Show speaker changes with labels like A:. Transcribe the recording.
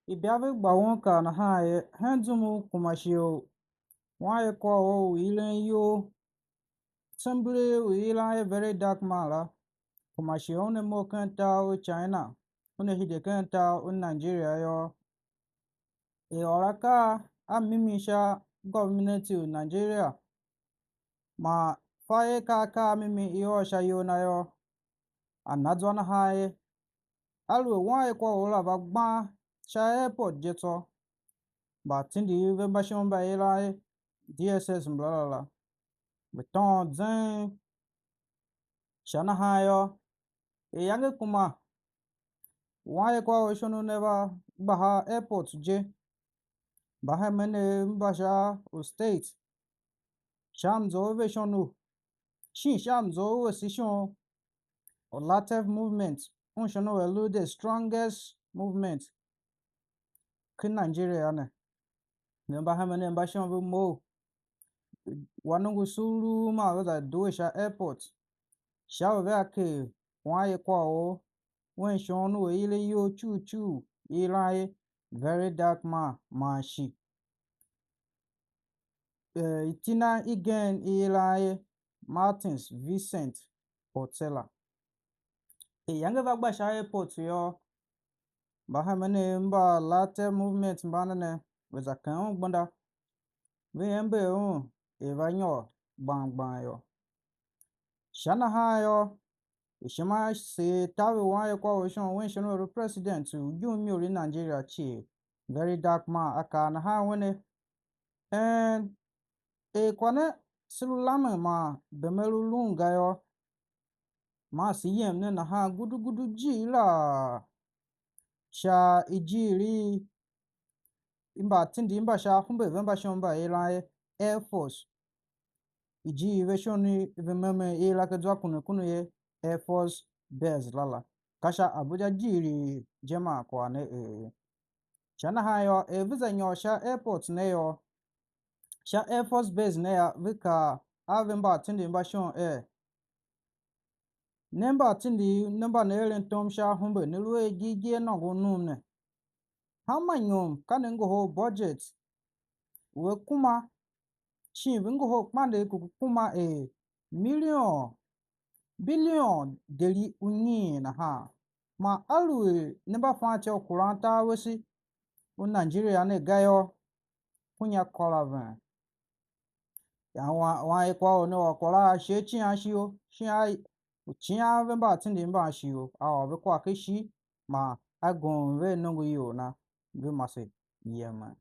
A: Ibiabe gbawonka na haye henzumu kumashio waye kwa o ilen yo assembly ilan very dark mala kumashio ne mo kanta o China une hide kanta o Nigeria yo e oraka a mimisha government o Nigeria ma faye ka mimi iyo shayo na yo anadzwana haye alwe waye kwa ola bagba cha airport jeto ba tindi ve bashon ba ila DSS mblala beton zin shana hayo e yange kuma waye kwa oshonu neba baha airport je baha mene mbasha o state shamzo ve shonu shamzo we sishon o latev movement on shono elu the strongest movement kin Nigeria ne baha mene mbashon ve mo wanungu sulu ma weza doisha airport shawe vake waye kwa o wen shonu ile yo chu ilaye very dark mashi itina igen ilaye Martins Vincent Hotela yange bagbasha airport yo baha mene mba late movement banane weza kan gbanda we embe evanyo bang yo shana hayo ishima se tawe waye kwa oshon wen shono president ujumi ori Nigeria chi very dark aka na ha wene and kwane silulame ma bemelu lunga yo ma siyem ne na ha gudu ji la sha ijiri imba tindi imba sha humbe vemba shomba ila Air Force iji veshoni vememe ila kedwa kunu ye Air Force Base lala kasha Abuja jiri jema kwa ne shana hayo visa nyosha airport ne yo sha Air Force Base ne ya vika avemba tindi imba shon nemba tindi nemba ne elen tom sha humbe ne luwe gigi no gonum ne hamanyom kanengo ho budget we kuma vingo ho kpande kuma billion deli unyi na ha ma alwe nemba fanche kuranta wesi u Nigeria ne gayo kunya kolavan ya wa kwa o no kola shechi ashio chia vemba tindi mba ashio a be kwa keshi ma agon ve nongo yo na ve mase yema